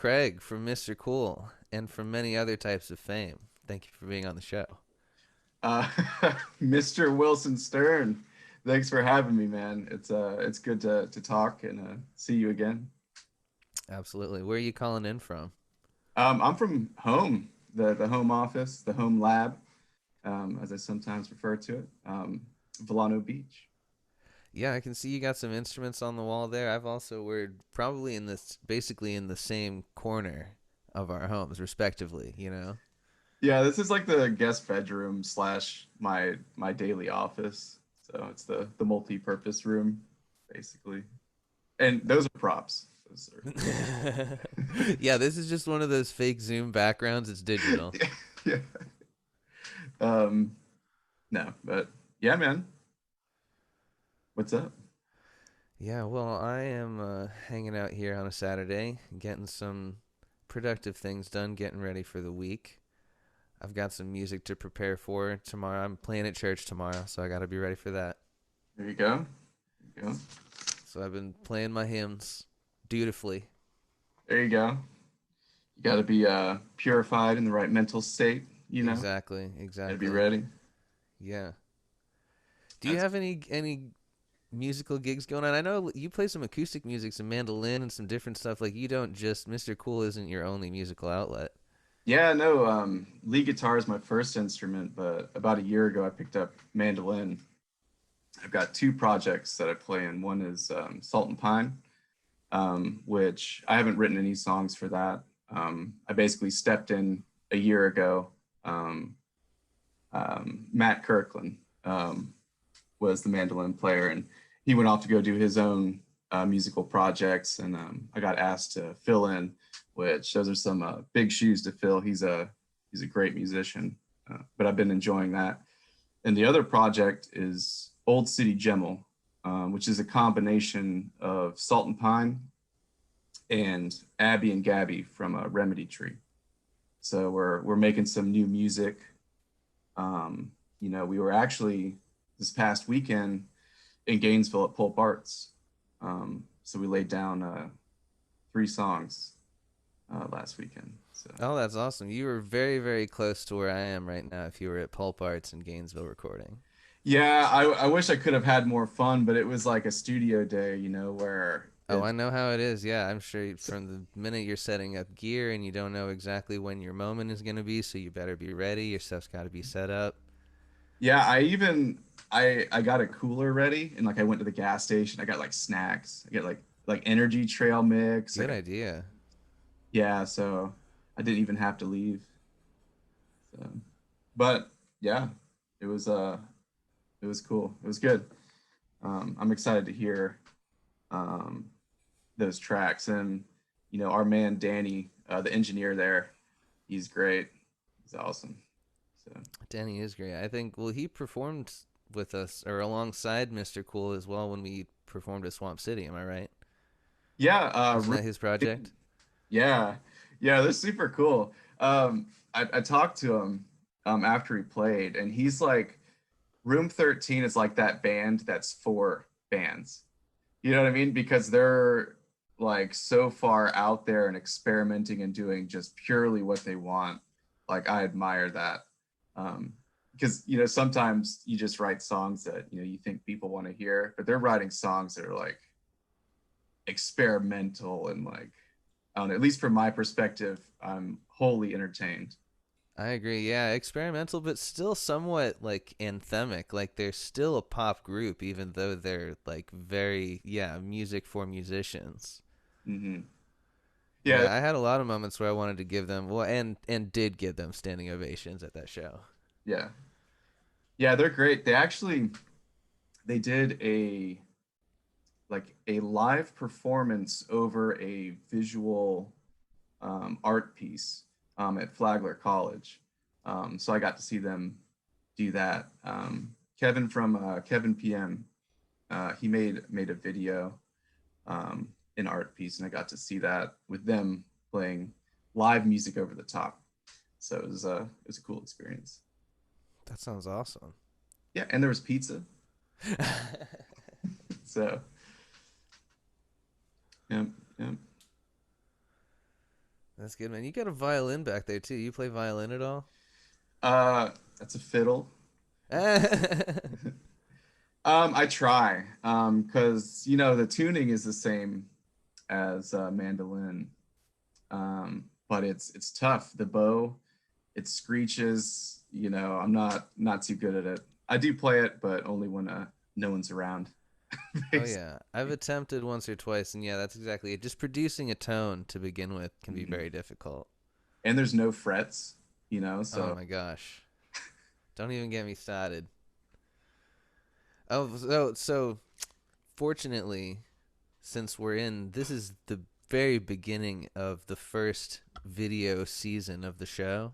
Craig from Mr. Cool and from many other types of fame. Thank you for being on the show. Uh, Mr. Wilson Stern, thanks for having me, man. It's good to talk and see you again. Absolutely. Where are you calling in from? I'm from home, the home office, the home lab, as I sometimes refer to it, Volano Beach. Yeah, I can see you got some instruments on the wall there. We're probably basically in the same corner of our homes, respectively, you know? Yeah, this is like the guest bedroom slash my daily office. So it's the multi-purpose room, basically. And those are props. Those Yeah, this is just one of those fake Zoom backgrounds. It's are digital. yeah. Um, no, but yeah, man. What's up? Yeah, well, I am hanging out here on a Saturday, getting some productive things done, getting ready for the week. I've got some music to prepare for tomorrow. I'm playing at church tomorrow, so I got to be ready for that. There you go. There you go. So I've been playing my hymns dutifully. There you go. You got to be purified in the right mental state. You know, Exactly, got to be exactly. ready. Yeah. Do you That's have any musical gigs going on? I know you play some acoustic music, some mandolin, and some different stuff. Like you don't just Mr. Cool isn't your only musical outlet. yeah. No, lead guitar is my first instrument, but about a year ago I picked up mandolin. I've got two projects that I play in. One is Salt and Pine, which I haven't written any songs for that. I basically stepped in a year ago. Um, Matt Kirkland was the mandolin player, and he went off to go do his own musical projects, and I got asked to fill in, which those are some big shoes to fill. He's a great musician, but I've been enjoying that. And the other project is Old City Gemmel, which is a combination of Salt and Pine and Abby and Gabby from a Remedy Tree. So we're making some new music. We were actually this past weekend in Gainesville at Pulp Arts. So we laid down three songs last weekend. So Oh, that's awesome. You were very, very close to where I am right now if you were at Pulp Arts in Gainesville recording. yeah, I wish I could have had more fun, but it was like a studio day, where Oh, it I know how it is. Yeah, I'm sure from the minute you're setting up gear and you don't know exactly when your moment is going to be, so you better be ready. Your stuff's got to be set up. yeah, I got a cooler ready and like I went to the gas station. I got like snacks. I got like energy trail mix. I Good got idea. yeah, so I didn't even have to leave. So, but yeah, it was uh it was cool. It was good. I'm excited to hear um those tracks and our man Danny, the engineer there, he's great. He's awesome. So Danny is great. I think, well, he performed with us or alongside Mr. Cool as well when we performed at Swamp City. Am I right? yeah, Wasn't that his project? yeah, yeah, that's super cool. I talked to him after he played, and he's like, Room 13 is like that band that's for bands. You know what I mean? Because they're like so far out there and experimenting and doing just purely what they want. Like I admire that. Because sometimes you just write songs that you think people want to hear, but they're writing songs that are like experimental and like I don't know, at least from my perspective, I'm wholly entertained. I agree. Yeah, experimental, but still somewhat like anthemic. Like they're still a pop group, even though they're like very, yeah, music for musicians. Hmm. Yeah, Yeah, I had a lot of moments where I wanted to give them, well, and did give them standing ovations at that show. yeah, yeah, they're great. They did a live performance over a visual art piece at Flagler College. So I got to see them do that. Kevin from Kevin PM, he made a video, an art piece, and I got to see that with them playing live music over the top. So it was a cool experience. That sounds awesome. Yeah, and there was pizza. So yeah, yeah. That's good, man. You got a violin back there too. You play violin at all? Uh, that's a fiddle. I try, because the tuning is the same as mandolin, but it's tough. The bow, it screeches. I'm not too good at it. I do play it, but only when no one's around. Oh yeah, I've attempted once or twice, and yeah, that's exactly it. Just producing a tone to begin with can be Mhm. very difficult. And there's no frets, Oh so my gosh, don't even get me started. Oh, so fortunately, since we're in, this is the very beginning of the first video season of the show.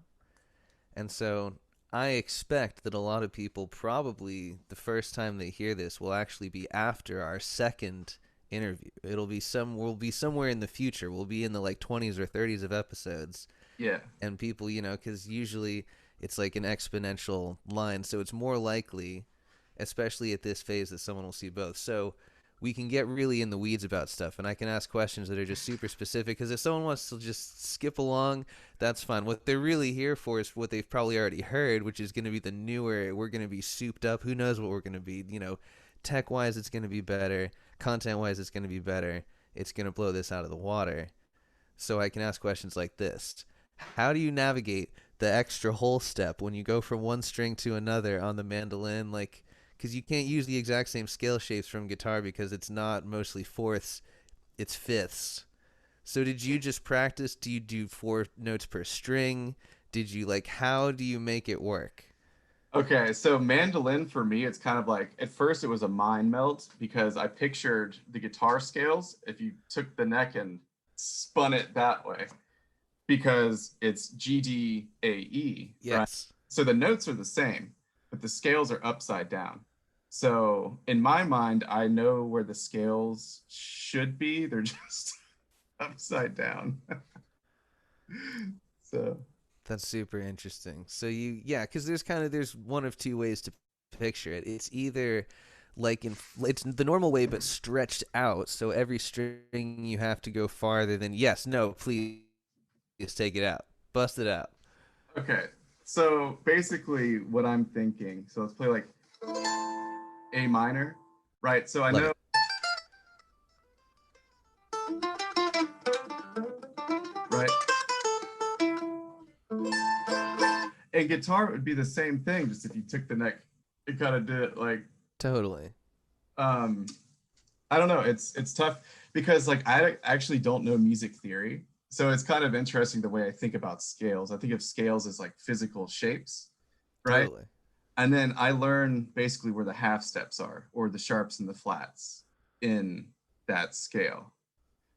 And so I expect that a lot of people probably the first time they hear this will actually be after our second interview. We'll be somewhere in the future. We'll be in the like 20s or 30s of episodes, yeah. and people, cuz usually it's like an exponential line, so it's more likely, especially at this phase, that someone will see both. So we can get really in the weeds about stuff, and I can ask questions that are just super specific, because if someone wants to just skip along, that's fine. What they're really here for is what they've probably already heard, which is going to be the newer. We're going to be souped up. Who knows what we're going to be? Tech wise, it's going to be better. Content wise, it's going to be better. It's going to blow this out of the water. So I can ask questions like this: how do you navigate the extra whole step when you go from one string to another on the mandolin? Like, because you can't use the exact same scale shapes from guitar because it's not mostly fourths, it's fifths. So did you just practice? Do you do four notes per string? Did you like, how do you make it work? Okay, so mandolin for me, it's kind of like at first it was a mind melt because I pictured the guitar scales if you took the neck and spun it that way because it's G D A E, right? Yes. So the notes are the same, but the scales are upside down. So in my mind, I know where the scales should be. They're just upside down. So That's super interesting. So yeah, because there's one of two ways to picture it. It's either it's the normal way but stretched out, so every string you have to go farther than yes, no, please take it out, bust it out. okay. So basically what I'm thinking, so let's play like A minor, right? So I Love know, it. right? And guitar would be the same thing, just if you took the neck and kind of did it like Totally. um I don't know, it's tough because like I actually don't know music theory. So it's kind of interesting the way I think about scales. I think of scales as like physical shapes, right? Totally. And then I learn basically where the half steps are or the sharps and the flats in that scale.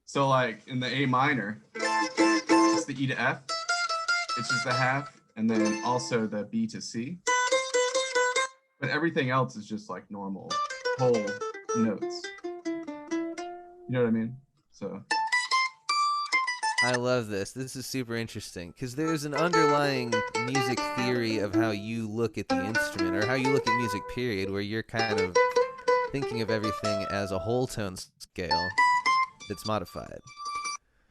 So like in the A minor, it's the E to F, it's just the half, and then also the B to C. But everything else is just like normal whole notes. You know what I mean? So I love this. This is super interesting because there's an underlying music theory of how you look at the instrument or how you look at music, period, where you're kind of thinking of everything as a whole tone scale that's modified.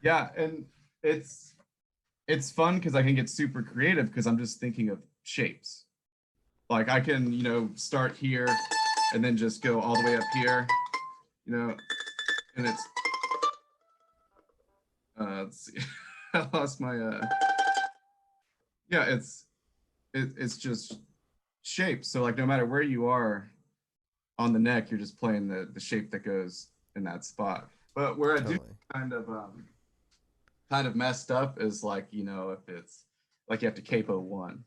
yeah, and it's it's fun because I can get super creative because I'm just thinking of shapes. Like I can, start here and then just go all the way up here, you know, and it's let's see. I lost my yeah, it's just shapes. So like no matter where you are on the neck, you're just playing the shape that goes in that spot. But where I do Totally. kind of kind of messed up is like, if it's like you have to capo one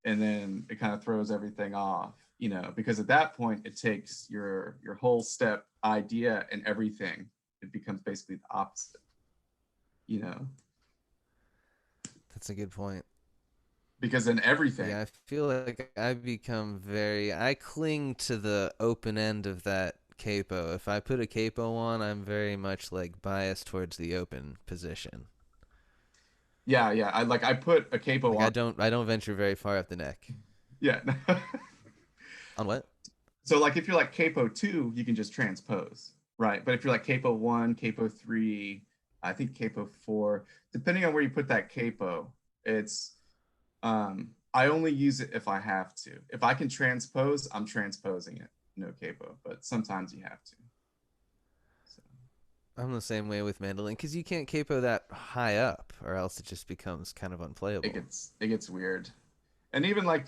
and then it kind of throws everything off, because at that point it takes your whole step idea and everything. It becomes basically the opposite, you know, That's a good point. because in everything, Yeah, I feel like I cling to the open end of that capo. If I put a capo on, I'm very much like biased towards the open position. yeah, I put a capo Like on. I don't venture very far up the neck. Yeah. On what? So like if you're like capo two, you can just transpose, right? But if you're like capo one, capo three, I think capo 4, depending on where you put that capo, it's I only use it if I have to. If I can transpose, I'm transposing it. No capo, but sometimes you have to. So I'm the same way with mandolin because you can't capo that high up, or else it just becomes kind of it unplayable. gets weird. And even like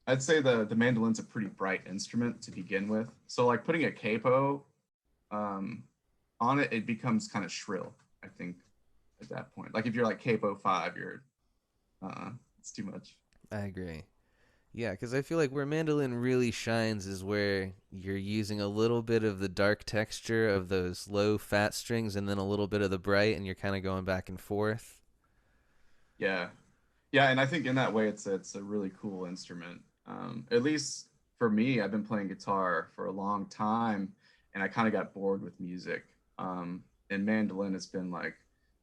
I'd say the mandolin's a pretty bright instrument to begin with. So like putting a capo um on it, it becomes kind of shrill, I think, at that point. Like if you're like capo 5, you're it's too much. I agree. Yeah, because I feel like where mandolin really shines is where you're using a little bit of the dark texture of those low fat strings and then a little bit of the bright, and you're kind of going back and forth. Yeah. Yeah, and I think in that way it's a really cool instrument. At least for me, I've been playing guitar for a long time, and I kind of got bored with music. And mandolin has been like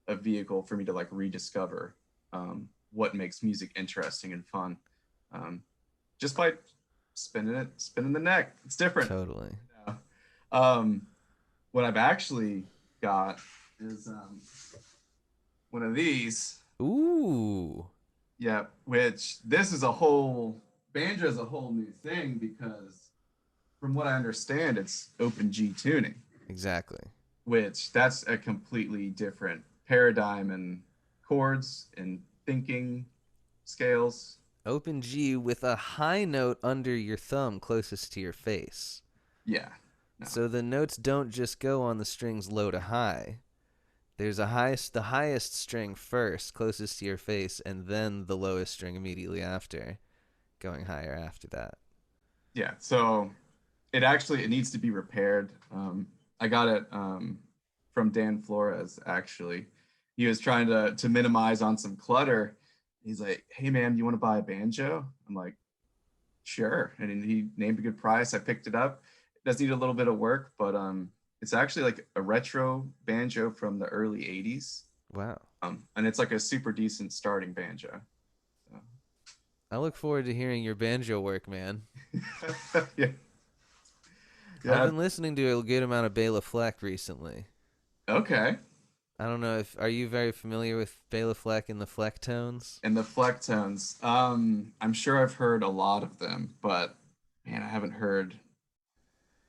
a vehicle for me to like rediscover what makes music interesting and fun. Um, just by spinning the neck. It's different. Totally. You know? What I've actually got is one of these. Ooh, Yeah, which this is a whole banjo is a whole new thing because from what I understand, it's open G tuning, exactly. which that's a completely different paradigm and chords and thinking scales. Open G with a high note under your thumb closest to your face. Yeah, no, So the notes don't just go on the strings low to high. There's the highest string first, closest to your face, and then the lowest string immediately after, going higher after that. yeah. So it needs to be repaired. I got it from Dan Flores actually. He was trying to minimize on some clutter. He's like, "Hey man, you want to buy a banjo?" I'm like, "Sure." And he named a good price. I picked it up. It does need a little bit of work, but it's actually like a retro banjo from the early '80s. Wow. And it's like a super decent starting banjo. So. I look forward to hearing your banjo work, man. Yeah, I've yeah. been listening to a good amount of Bela Fleck recently. Okay. I don't know if are you very familiar with Bela Fleck and the Fleck tones? And the Flecktones. I'm sure I've heard a lot of them, but man, I haven't heard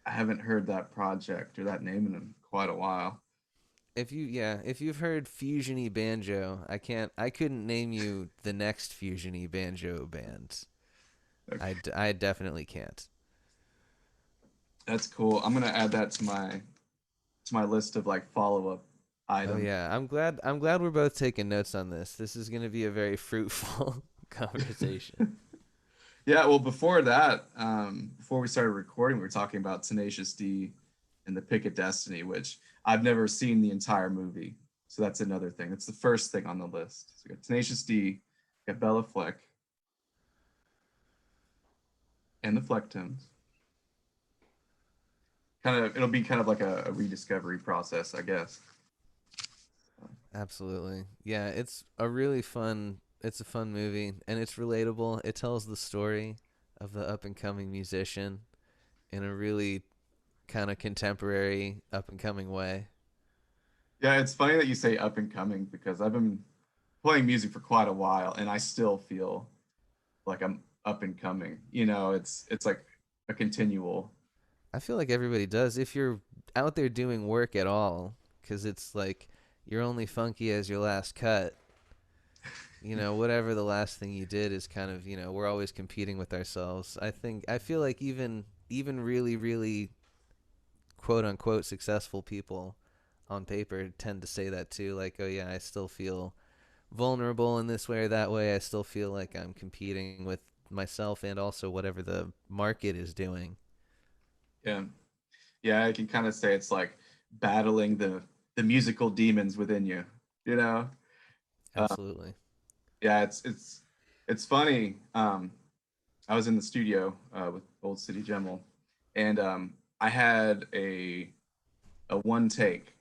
that project or that name in quite a while. If you've heard fusiony banjo, I couldn't name you the next fusiony banjo band. Okay. I definitely can't. That's cool. I'm gonna add that to my list of like follow up Oh items. yeah, I'm glad we're both taking notes on this. This is going to be a very fruitful conversation. Yeah, well, before that, before we started recording, we were talking about Tenacious D and the Pick of Destiny, which I've never seen the entire movie. So that's another thing. That's the first thing on the list. So we got Tenacious D, we got Bella Fleck, and the Flecktones. It'll be kind of like a rediscovery process, I guess. Absolutely. Yeah, it's a fun movie and it's relatable. It tells the story of the up and coming musician in a really kind of contemporary up and coming way. Yeah, it's funny that you say up and coming because I've been playing music for quite a while and I still feel like I'm up and coming. It's like a continual. I feel like everybody does if you're out there doing work at all cuz it's like you're only funky as your last cut. Whatever the last thing you did is kind of, we're always competing with ourselves. I feel like even really really quote unquote successful people on paper tend to say that too, like, oh yeah, I still feel vulnerable in this way or that way. I still feel like I'm competing with myself and also whatever the market is doing. Yeah. Yeah, I can kind of say it's like battling the musical demons within you, you know? Uh, Absolutely. yeah, it's funny. I was in the studio with Old City Gemmel, and I had a one take,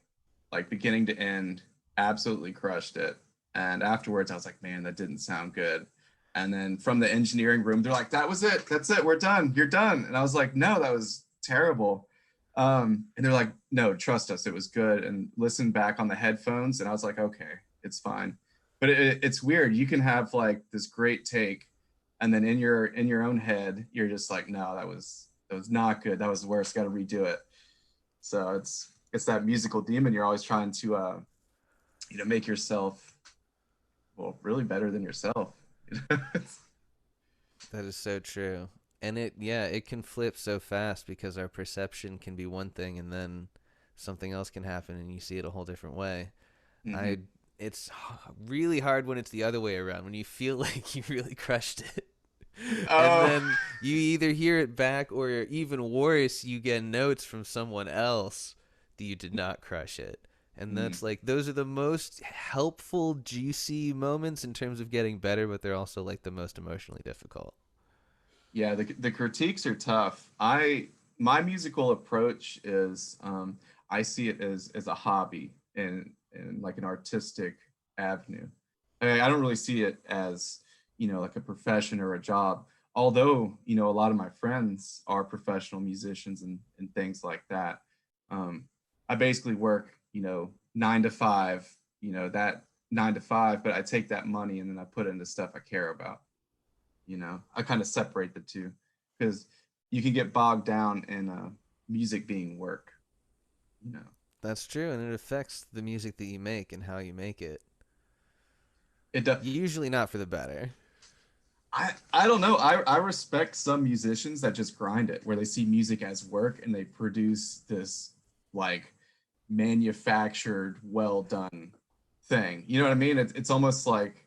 like beginning to end, absolutely crushed it. And afterwards, I was like, man, that didn't sound good. And then from the engineering room, they're like, that was it. That's it. We're done. You're done. And I was like, no, that was terrible. And they're like, no, trust us, it was good. And listen back on the headphones, and I was like, okay, it's fine. But it's weird. You can have like this great take, and then in your own head, you're just like, no, that was not good. That was the worst. Got to redo it. So it's that musical demon. You're always trying to make yourself well really better than yourself. That is so true. And it can flip so fast because our perception can be one thing and then something else can happen and you see it a whole different way. I Mm-hmm. it's really hard when it's the other way around, when you feel like you really crushed it. And Oh. then you either hear it back or even worse, you get notes from someone else that you did not crush it. And Mm. that's like those are the most helpful, juicy moments in terms of getting better, but they're also like the most emotionally difficult. Yeah, the critiques are tough. My musical approach is I see it as a hobby and like an artistic avenue. I don't really see it as like a profession or a job. Although a lot of my friends are professional musicians and things like that. Um, I basically work 9 to 5. That 9 to 5, but I take that money and then I put it into stuff I care about. I kind of separate the two because you can get bogged down in music being work. you know That's true, and it affects the music that you make and how you make it. it does. Usually not for the better. I don't know. I respect some musicians that just grind it, where they see music as work and they produce this like manufactured, well done thing. You know what I mean? It's almost like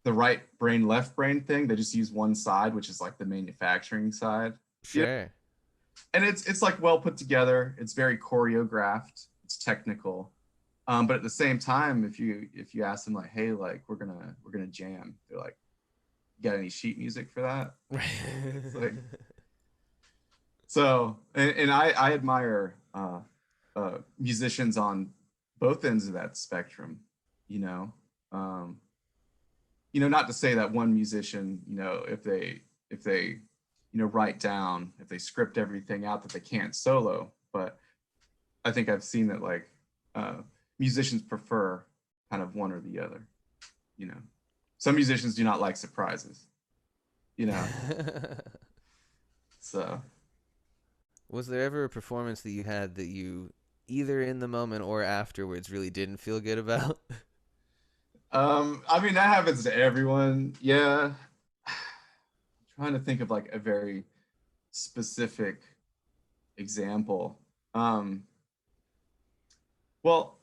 the right brain, left brain thing. They just use one side, which is like the manufacturing side. Sure. And it's like well put together. It's very choreographed. It's technical. But at the same time, if you ask them like, hey, like we're gonna jam, they're like, you got any sheet music for that? It's like so, and I admire musicians on both ends of that spectrum. You know, um, not to say that one musician, if they write down, if they script everything out, that they can't solo, but I think I've seen that like uh, musicians prefer kind of one or the other. You know, some musicians do not like surprises. You know, so Was there ever a performance that you had that you either in the moment or afterwards really didn't feel good about? I mean that happens to everyone. Yeah, I'm trying to think of like a very specific example. Um, well,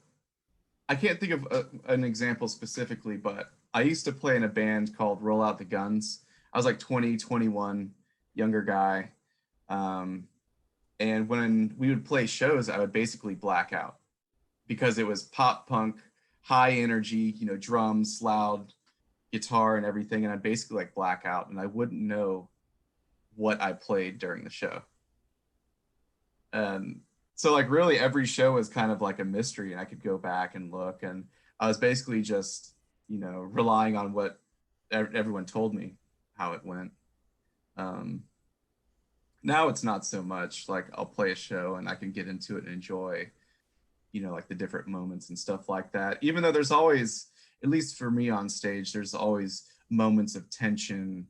I can't think of an example specifically, but I used to play in a band called Roll Out the Guns. I was like 20, 21, younger guy. Um, and when we would play shows, I would basically black out because it was pop punk, high energy, drums, loud guitar and everything. And I'd basically like black out and I wouldn't know what I played during the show. And so like really every show was kind of like a mystery and I could go back and look and I was basically just relying on what everyone told me how it went. um Now it's not so much. Like I'll play a show and I can get into it and enjoy like the different moments and stuff like that, even though there's always, at least for me on stage, there's always moments of tension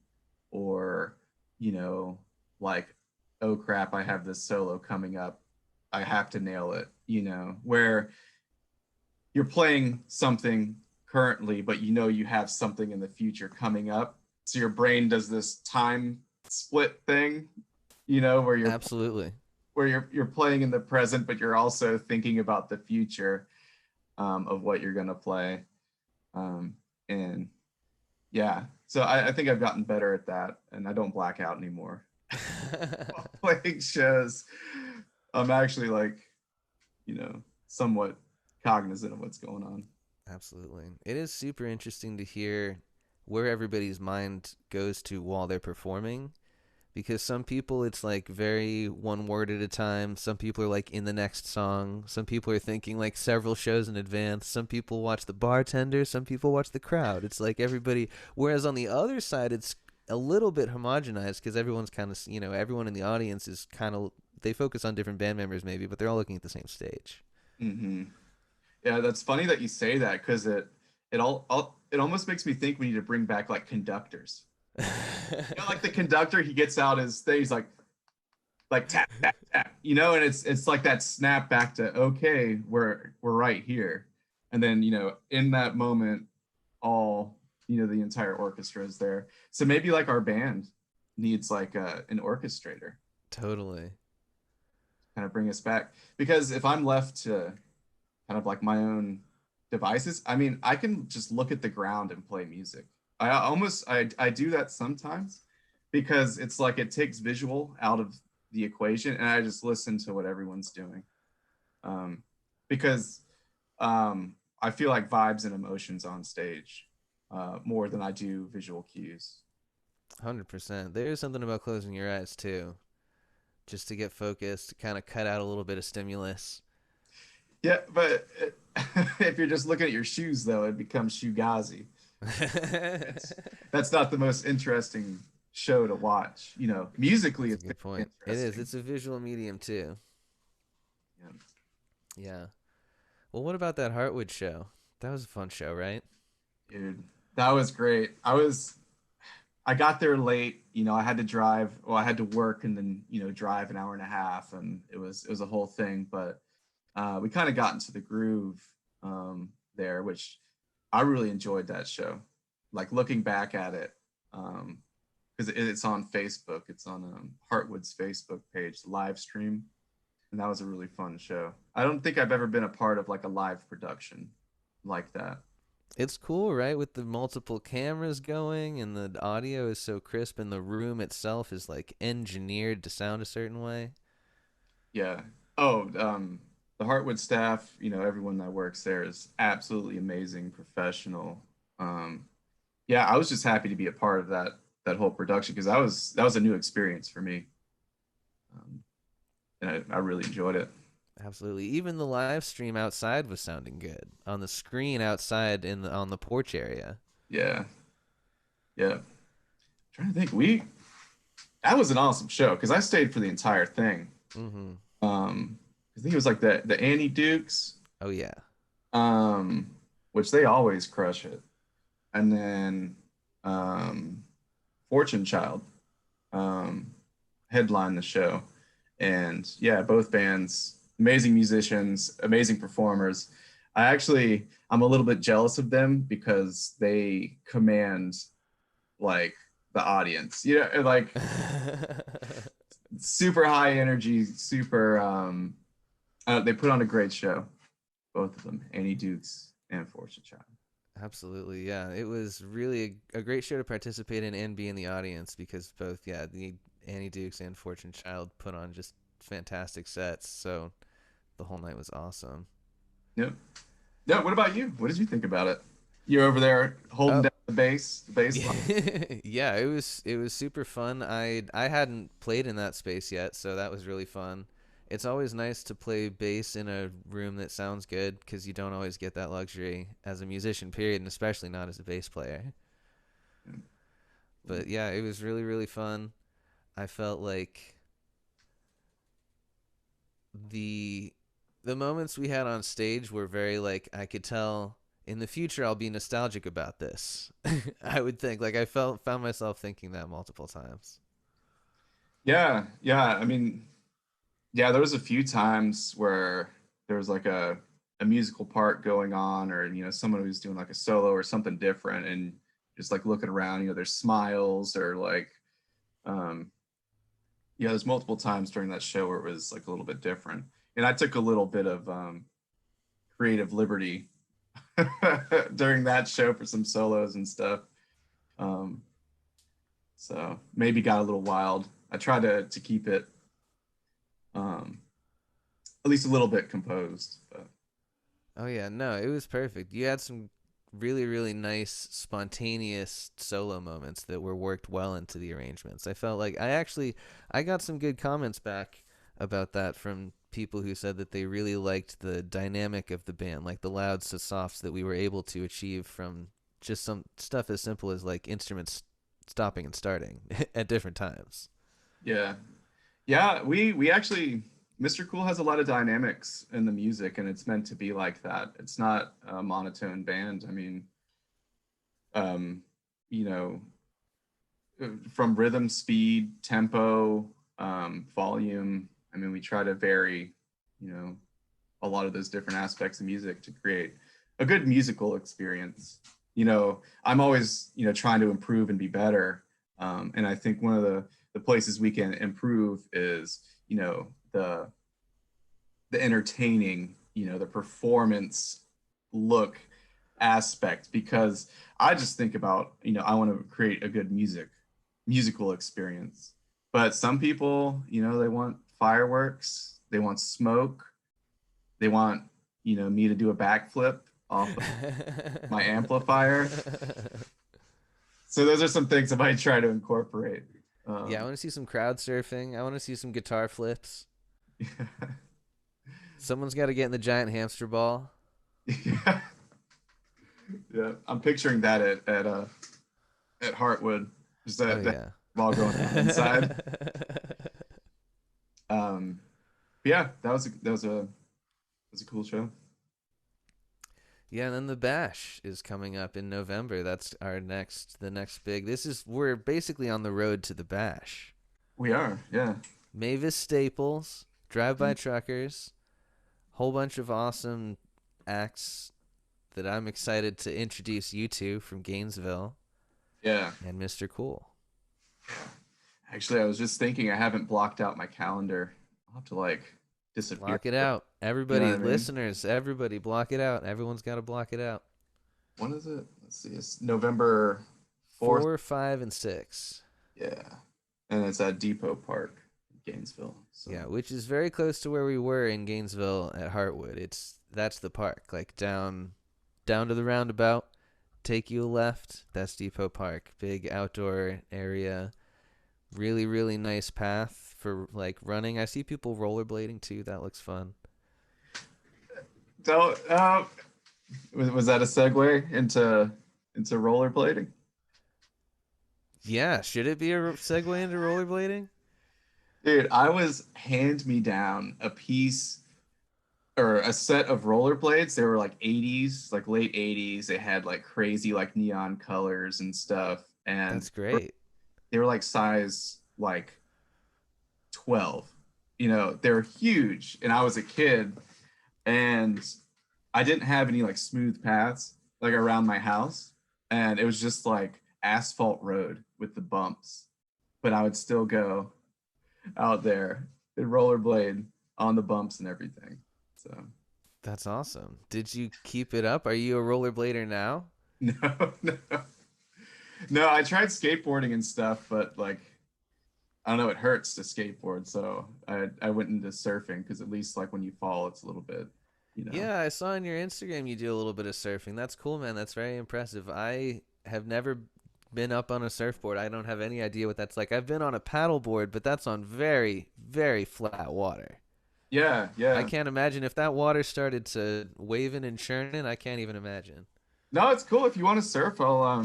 or you know like, oh crap, I have this solo coming up, I have to nail it, where you're playing something currently but you have something in the future coming up, so your brain does this time split thing, where you're Absolutely. playing in the present but you're also thinking about the future, of what you're going to play. And yeah, so I think I've gotten better at that and I don't black out anymore while playing shows. I'm actually like, somewhat cognizant of what's going on. Absolutely. It is super interesting to hear where everybody's mind goes to while they're performing, because some people it's like very one word at a time. Some people are like in the next song. Some people are thinking like several shows in advance. Some people watch the bartender. Some people watch the crowd. It's like everybody. Whereas on the other side, it's a little bit homogenized because everyone's kind of, everyone in the audience is kind of they focus on different band members maybe, but they're all looking at the same stage. Hmm. Yeah, that's funny that you say that because it almost makes me think we need to bring back like conductors. You know, like the conductor, he gets out his thing, he's like tap tap tap, you know, and it's like that snap back to okay, we're right here, and then in that moment, all the entire orchestra is there. So maybe like our band needs like an orchestrator, Totally. kind of bring us back. Because if I'm left to kind of like my own devices, I mean, I can just look at the ground and play music. I do that sometimes because it's like it takes visual out of the equation, and I just listen to what everyone's doing. um, because I feel like vibes and emotions on stage more than I do visual cues. 100%. There is something about closing your eyes too, just to get focused, to kind of cut out a little bit of stimulus. Yeah, but if you're just looking at your shoes, though, it becomes shoegazi. It's that's not the most interesting show to watch. Musically, That's a it's good very point. It is. interesting. It's a visual medium too. Yeah. Yeah. Well, what about that Heartwood show? That was a fun show, right? Dude, that was great. I got there late. I had to drive. Well, I had to work and then drive an hour and a half, and it was a whole thing. But we kind of got into the groove there, which I really enjoyed that show. Like looking back at it, because it's on Facebook. It's on Heartwood's Facebook page, live stream, and that was a really fun show. I don't think I've ever been a part of like a live production like that. It's cool, right? With the multiple cameras going and the audio is so crisp and the room itself is like engineered to sound a certain way. Yeah. Oh, the Heartwood staff, everyone that works there is absolutely amazing, professional. Um, yeah, I was just happy to be a part of that whole production because that was a new experience for me, um, and I really enjoyed it. Absolutely. Even the live stream outside was sounding good on the screen outside in the on the porch area. Yeah, yeah. Trying to think, we that was an awesome show because I stayed for the entire thing. Mm-hmm. I think it was like the Annie Dukes, Oh yeah. um, which they always crush it, and then um, Fortune Child um, headlined the show. And yeah, both bands, amazing musicians, amazing performers. I'm a little bit jealous of them because they command like the audience, like super high energy, super. They put on a great show, both of them, Annie Dukes and Fortune Child. Absolutely, yeah. It was really a great show to participate in and be in the audience because both, yeah, the Annie Dukes and Fortune Child put on just fantastic sets. So the whole night was awesome. Yep. Yeah. What about you? What did you think about it? You're over there holding Oh, down the bass line. yeah, it was super fun. I hadn't played in that space yet, so that was really fun. It's always nice to play bass in a room that sounds good because you don't always get that luxury as a musician, period, and especially not as a bass player. But yeah, it was really really fun. I felt like the the moments we had on stage were very like I could tell in the future I'll be nostalgic about this. I would think like I felt found myself thinking that multiple times. Yeah, yeah. I mean, yeah, there was a few times where there was like a musical part going on, or someone who's doing like a solo or something different, and just like looking around, there's smiles or like, um, yeah, there's multiple times during that show where it was like a little bit different, and I took a little bit of creative liberty during that show for some solos and stuff. Um, so maybe got a little wild. I tried to keep it um, at least a little bit composed. But Oh yeah, no, it was perfect. You had some really really nice spontaneous solo moments that were worked well into the arrangements. I felt like I got some good comments back about that from people who said that they really liked the dynamic of the band, like the louds to softs that we were able to achieve from just some stuff as simple as like instruments stopping and starting at different times. yeah, Yeah, we actually Mr. Cool has a lot of dynamics in the music, and it's meant to be like that. It's not a monotone band. I mean, um, you know, from rhythm, speed, tempo, volume. I mean, we try to vary, you know, a lot of those different aspects of music to create a good musical experience. I'm always, trying to improve and be better. And I think one of the places we can improve is, the entertaining, the performance look aspect, because I just think about, I want to create a good musical experience. But some people, they want fireworks, they want smoke, they want, me to do a backflip off of my amplifier. So those are some things I might try to incorporate. Yeah, I Um, want to see some crowd surfing. I want to see some guitar flips. Someone's got to get in the giant hamster ball. yeah, yeah. I'm picturing that at Heartwood, just Oh that yeah. ball going on inside. Um, but yeah, that was a cool show. Yeah, and then the Bash is coming up in November. That's the next big. We're basically on the road to the Bash. We are, yeah. Mavis Staples, Drive By Truckers, whole bunch of awesome acts that I'm excited to introduce you to from Gainesville Yeah. and Mr. Cool. Actually, I was just thinking I haven't blocked out my calendar. I'll have to like disappear. Block it out. You know what Everybody, I mean? listeners, everybody, block it out. Everyone's got to block it out. When is it? Let's see. It's November 4th. 4, 5, and 6. Yeah. And it's at Depot Park, Gainesville. So, Yeah, which is very close to where we were in Gainesville at Hartwood. That's the park, like down to the roundabout. Take you a left. That's Depot Park. Big outdoor area. Really, really nice path for like running. I see people rollerblading too. That looks fun. don't, was that a segue into rollerblading? Yeah, should it be a segue into rollerblading? Dude, I was hand me down a piece or a set of rollerblades. They were like 80s, like late 80s. They had like crazy like neon colors and stuff. And That's great. they were like size like 12. They're huge. And I was a kid, and I didn't have any like smooth paths like around my house. And it was just like asphalt road with the bumps. But I would still go out there and rollerblade on the bumps and everything. So That's awesome. Did you keep it up? Are you a rollerblader now? no, no, no. I tried skateboarding and stuff, but like I don't know, it hurts to skateboard. So I went into surfing, because at least like when you fall, it's a little bit, you know. Yeah, I saw on your Instagram you do a little bit of surfing. That's cool, man. That's very impressive. I have never been up on a surfboard. I don't have any idea what that's like. I've been on a paddleboard, but that's on very, very flat water. Yeah, I yeah. can't imagine if that water started to waving and churning. I can't even imagine. No, it's cool. If you want to surf, I'll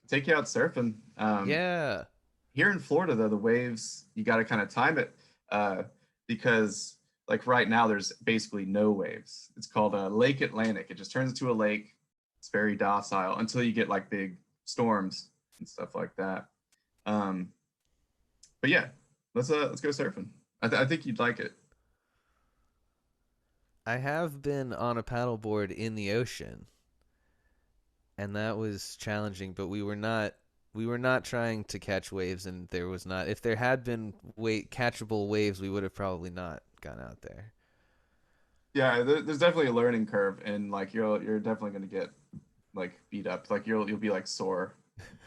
take you out surfing. Yeah, Here in Florida, though, the waves, you got to kind of time it, uh, because like right now there's basically no waves. It's called Lake Atlantic. It just turns into a lake. It's very docile until you get like big storms and stuff like that. Um, but yeah, let's go surfing. I think you'd like it. I have been on a paddleboard in the ocean, and that was challenging. But we were not trying to catch waves, and there was not. If there had been catchable waves, we would have probably not gone out there. Yeah, there's definitely a learning curve, and like you're definitely gonna get like beat up. Like you'll be like sore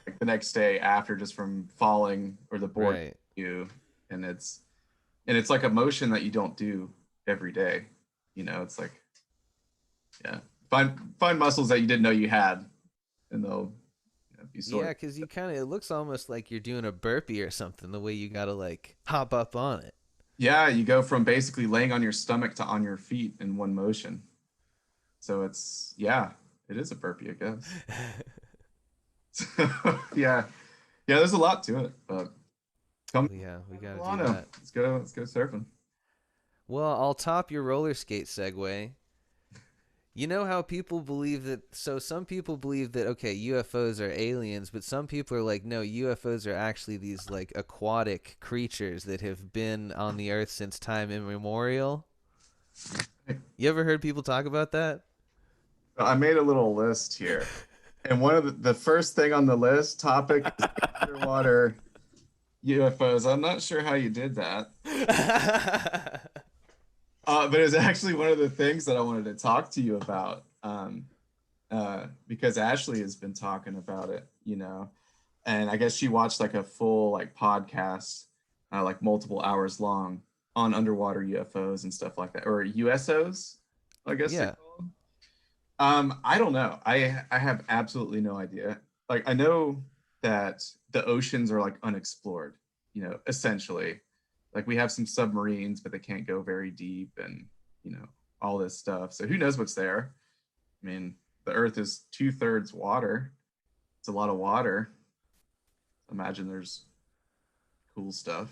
like the next day after, just from falling or the board Right. you, and it's like a motion that you don't do every day. It's like, yeah, find muscles that you didn't know you had, and they'll, be Yeah, sore. because it looks almost like you're doing a burpee or something, the way you gotta like hop up on it. Yeah, you go from basically laying on your stomach to on your feet in one motion. So it's, yeah, it is a burpee, I guess. So, yeah, yeah, there's a lot to it, but Come Yeah, we got to do Milano. that. Let's go surfing. Well, I'll top your roller skate segue. You know how people believe that, so some people believe that, okay, UFOs are aliens, but some people are like, no, UFOs are actually these like aquatic creatures that have been on the earth since time immemorial. You ever heard people talk about that? I made a little list here, and one of the first thing on the list topic is underwater UFOs. I'm not sure how you did that, but it's actually one of the things that I wanted to talk to you about, because Ashley has been talking about it, and I guess she watched like a full like podcast, like multiple hours long on underwater UFOs and stuff like that, or USOs, I guess they Yeah. call them. I don't know. I have absolutely no idea. Like I know that the oceans are like unexplored, essentially. Like we have some submarines, but they can't go very deep and, you know, all this stuff. So who knows what's there? I mean, the earth is 2/3 water. It's a lot of water. Imagine there's cool stuff.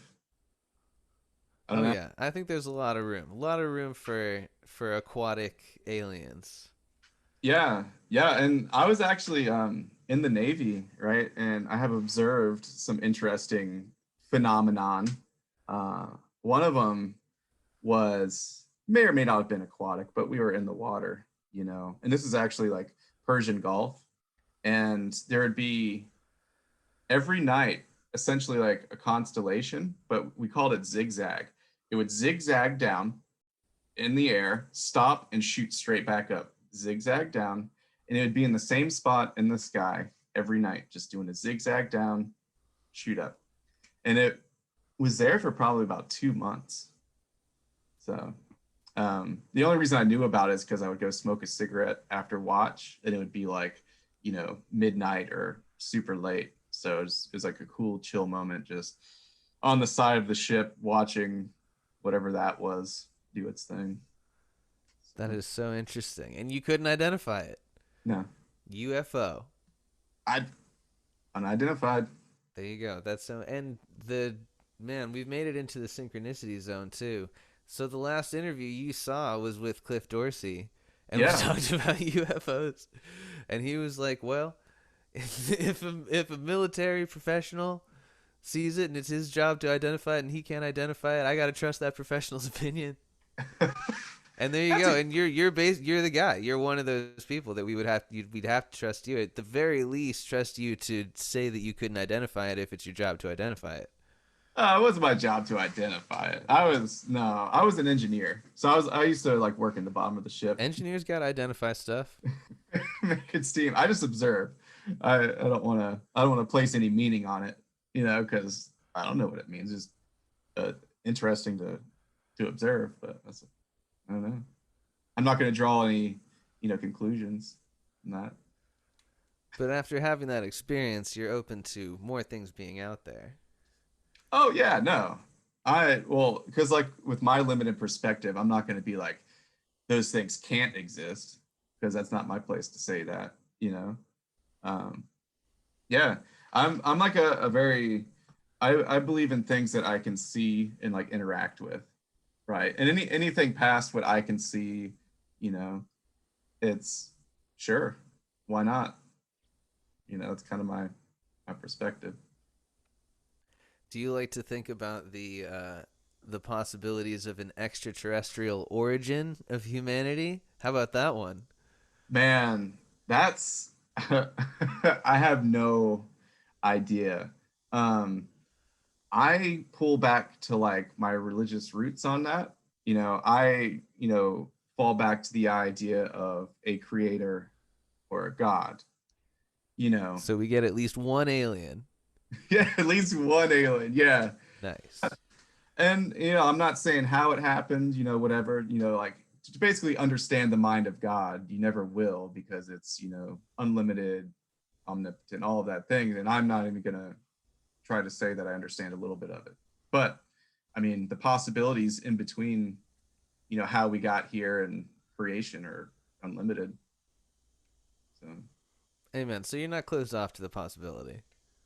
I don't Oh know. yeah, I think there's a lot of room. A lot of room for aquatic aliens. Yeah, yeah, and I was actually in the Navy, right? And I have observed some interesting phenomenon. Uh, One of them was may or may not have been aquatic, but we were in the water, And this is actually like Persian Gulf, and there would be every night essentially like a constellation, but we called it zigzag. It would zigzag down in the air, stop, and shoot straight back up, zigzag down, and it would be in the same spot in the sky every night, just doing a zigzag down, shoot up. And it was there for probably about 2 months. So the only reason I knew about it is because I would go smoke a cigarette after watch, and it would be like, midnight or super late. So it was like a cool, chill moment, just on the side of the ship watching whatever that was do its thing. That So, is so interesting, and you couldn't identify it. no, UFO. I unidentified. There you go. That's so. And the man, we've made it into the synchronicity zone too. So the last interview you saw was with Cliff Dorsey, and we Yeah. talked about UFOs, and he was like, "Well, if a military professional sees it and it's his job to identify it, and he can't identify it, I gotta trust that professional's opinion." And there you That's go. a And you're the guy. You're one of those people that we'd have to trust you. At the very least, trust you to say that you couldn't identify it if it's your job to identify it. it wasn't my job to identify it. I was an engineer. So I used to like work in the bottom of the ship, Engineers gotta identify stuff. making steam. I just observe. I don't want to place any meaning on it, because I don't know what it means. It's interesting to observe, but I don't know. I'm not going to draw any, conclusions from that. But after having that experience, you're open to more things being out there. Oh yeah, no. Because like with my limited perspective, I'm not going to be like those things can't exist because that's not my place to say that, Um, yeah, I'm like a very I believe in things that I can see and like interact with, right? And anything past what I can see, you know, it's sure, why not? It's kind of my perspective. Do you like to think about the possibilities of an extraterrestrial origin of humanity? How about that one? Man, that's I have no idea. Um, I pull back to like my religious roots on that. I fall back to the idea of a creator or a god, you know. So we get at least one alien. Yeah, at least one alien. Yeah. Nice. And I'm not saying how it happened, whatever, like to basically understand the mind of God, you never will because it's, unlimited, omnipotent, all of that thing. And I'm not even gonna try to say that I understand a little bit of it. But I mean, the possibilities in between, how we got here and creation are unlimited. So Amen. So you're not closed off to the possibility.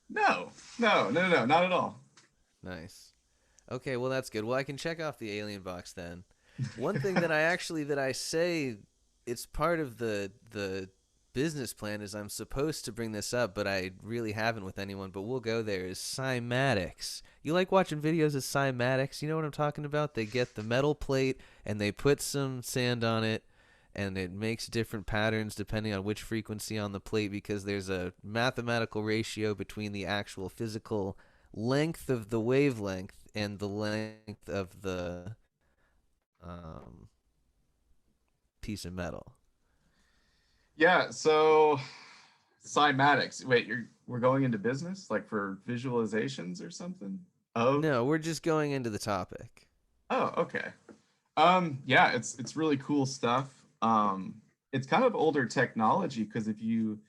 no, not at all. Nice. Okay, well that's good. Well, I can check off the alien box then. One thing that I say it's part of the business plan is I'm supposed to bring this up, but I really haven't with anyone, but we'll go there is cymatics. You like watching videos of cymatics? You know what I'm talking about? They get the metal plate and they put some sand on it and it makes different patterns depending on which frequency on the plate because there's a mathematical ratio between the actual physical length of the wavelength and the length of the um, piece of metal. Yeah, so cymatics. Wait, we're going into business like for visualizations or something? Of No, we're just going into the topic. Oh, okay. Yeah, it's really cool stuff. It's kind of older technology because if you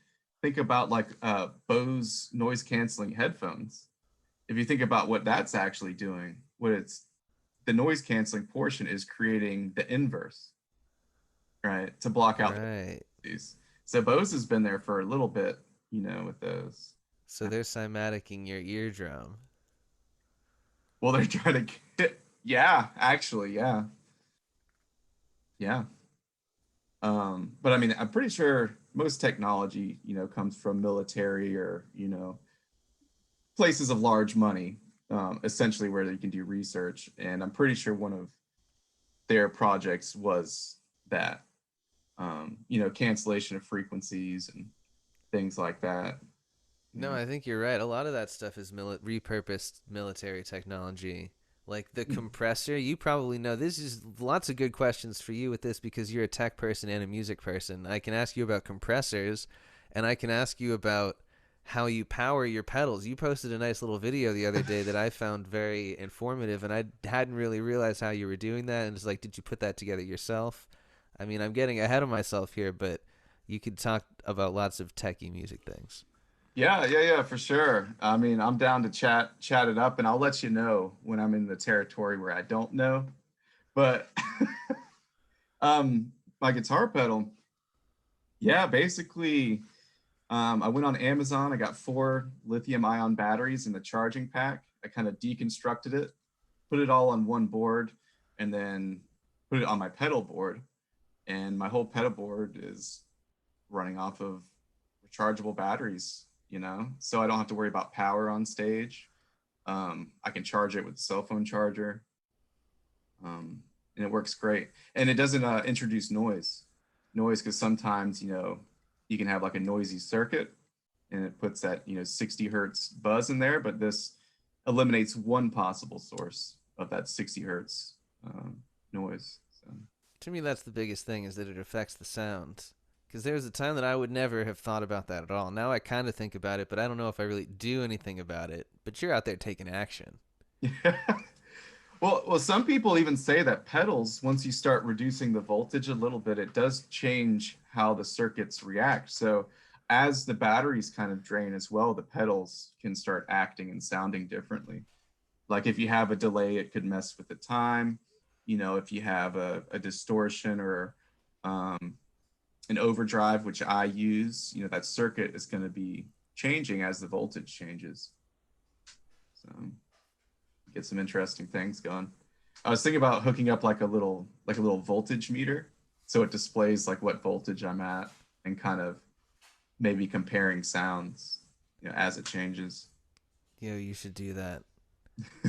think about like Bose noise canceling headphones, if you think about what that's actually doing, what it's the noise canceling portion is creating the inverse, right, to block out the Right. frequencies. So Bose has been there for a little bit, with those. So they're cymaticing your eardrum. Well, they're trying to get, yeah, actually, yeah, yeah. But I mean, I'm pretty sure most technology, comes from military or, places of large money, essentially where they can do research. And I'm pretty sure one of their projects was that, cancellation of frequencies and things like that. No, I think you're right. A lot of that stuff is repurposed military technology. Like the compressor, you probably know. This is lots of good questions for you with this because you're a tech person and a music person. I can ask you about compressors, and I can ask you about how you power your pedals. You posted a nice little video the other day that I found very informative, and I hadn't really realized how you were doing that. And it's like, did you put that together yourself? I mean, I'm getting ahead of myself here, but you could talk about lots of techie music things. Yeah, for sure. I mean, I'm down to chat it up, and I'll let you know when I'm in the territory where I don't know. But my guitar pedal, yeah, basically, I went on Amazon. I got 4 lithium-ion batteries in the charging pack. I kind of deconstructed it, put it all on one board, and then put it on my pedal board. And my whole pedal board is running off of rechargeable batteries, so I don't have to worry about power on stage. I can charge it with a cell phone charger, and it works great. And it doesn't introduce noise because sometimes you can have like a noisy circuit, and it puts that 60 hertz buzz in there, but this eliminates one possible source of that 60 hertz noise. So To me, that's the biggest thing is that it affects the sound. Because there was a time that I would never have thought about that at all. Now I kind of think about it, but I don't know if I really do anything about it. But you're out there taking action. yeah. Well, some people even say that pedals, once you start reducing the voltage a little bit, it does change how the circuits react. So as the batteries kind of drain as well, the pedals can start acting and sounding differently. Like if you have a delay, it could mess with the time. If you have a distortion or an overdrive, which I use, that circuit is going to be changing as the voltage changes. So get some interesting things going. I was thinking about hooking up like a little voltage meter, so it displays like what voltage I'm at, and kind of maybe comparing sounds, as it changes. Yo, you should do that.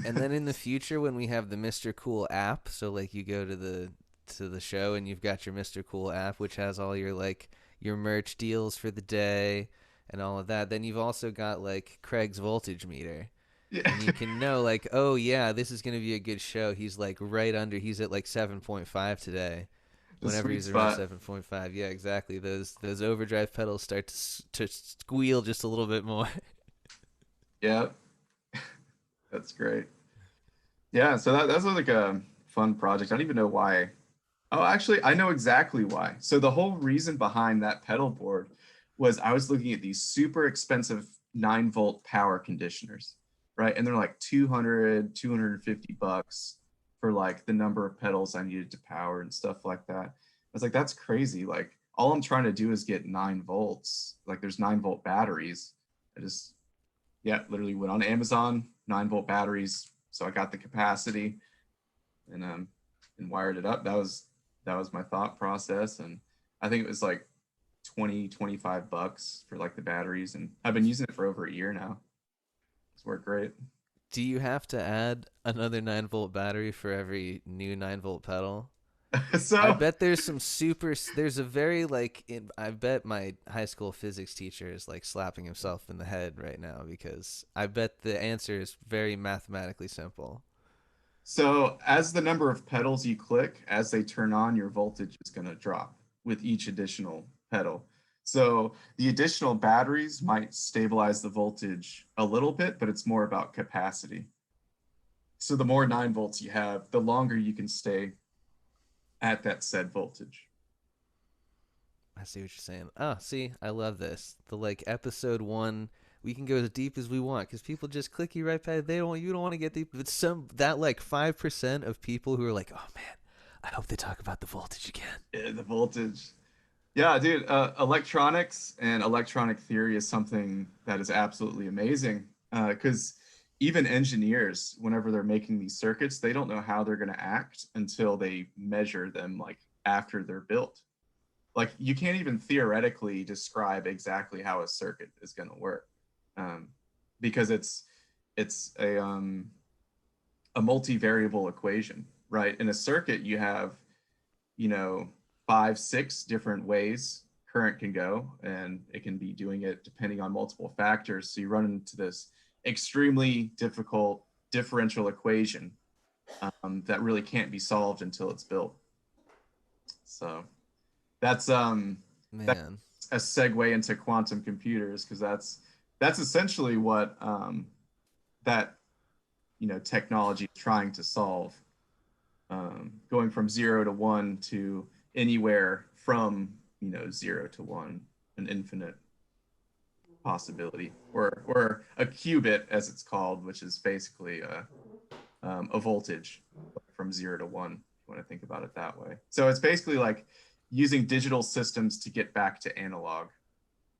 And then in the future, when we have the Mr. Cool app, so like you go to the show and you've got your Mr. Cool app, which has all your like your merch deals for the day and all of that. Then you've also got like Craig's voltage meter. Yeah. And you can know like, oh yeah, this is gonna be a good show. He's like right under. He's at like 7.5 today. The Whenever sweet he's around spot. 7.5, yeah, exactly. Those overdrive pedals start to squeal just a little bit more. Yeah, that's great. Yeah, so that's like a fun project. I don't even know why. Oh, actually, I know exactly why. So the whole reason behind that pedal board was I was looking at these super expensive 9-volt power conditioners, right? And they're like 200, 250 bucks for like the number of pedals I needed to power and stuff like that. I was like, that's crazy. Like all I'm trying to do is get 9 volts. Like there's 9-volt batteries. I just, yeah, literally went on Amazon, 9-volt batteries, So I got the capacity and wired it up. That was my thought process, and I think it was like 20-25 bucks for like the batteries, and I've been using it for over a year now. It's worked great. Do you have to add another 9-volt battery for every new 9-volt pedal? I So bet there's some super. There's a very I bet my high school physics teacher is like slapping himself in the head right now because I bet the answer is very mathematically simple. So as the number of pedals you click, as they turn on, your voltage is going to drop with each additional pedal. So the additional batteries might stabilize the voltage a little bit, but it's more about capacity. So the more 9 volts you have, the longer you can stay at that said voltage. I see what you're saying. Oh, see, I love this. The like episode one, we can go as deep as we want because people just click you right past. They don't. You don't want to get deep. But some that like 5% of people who are like, oh man, I hope they talk about the voltage again. Yeah, the voltage. Yeah, dude, electronics and electronic theory is something that is absolutely amazing because even engineers, whenever they're making these circuits, they don't know how they're going to act until they measure them like after they're built. Like you can't even theoretically describe exactly how a circuit is going to work um, because it's a multivariable equation, right? In a circuit, you have you know 5 6 different ways current can go, and it can be doing it depending on multiple factors. So you run into this extremely difficult differential equation that really can't be solved until it's built. So that's that's Man, a segue into quantum computers because that's essentially what that technology is trying to solve, going from 0 to 1 to anywhere from 0 to 1, an infinite possibility, or a qubit as it's called, which is basically a voltage from 0 to 1. If you want to think about it that way, so it's basically like using digital systems to get back to analog,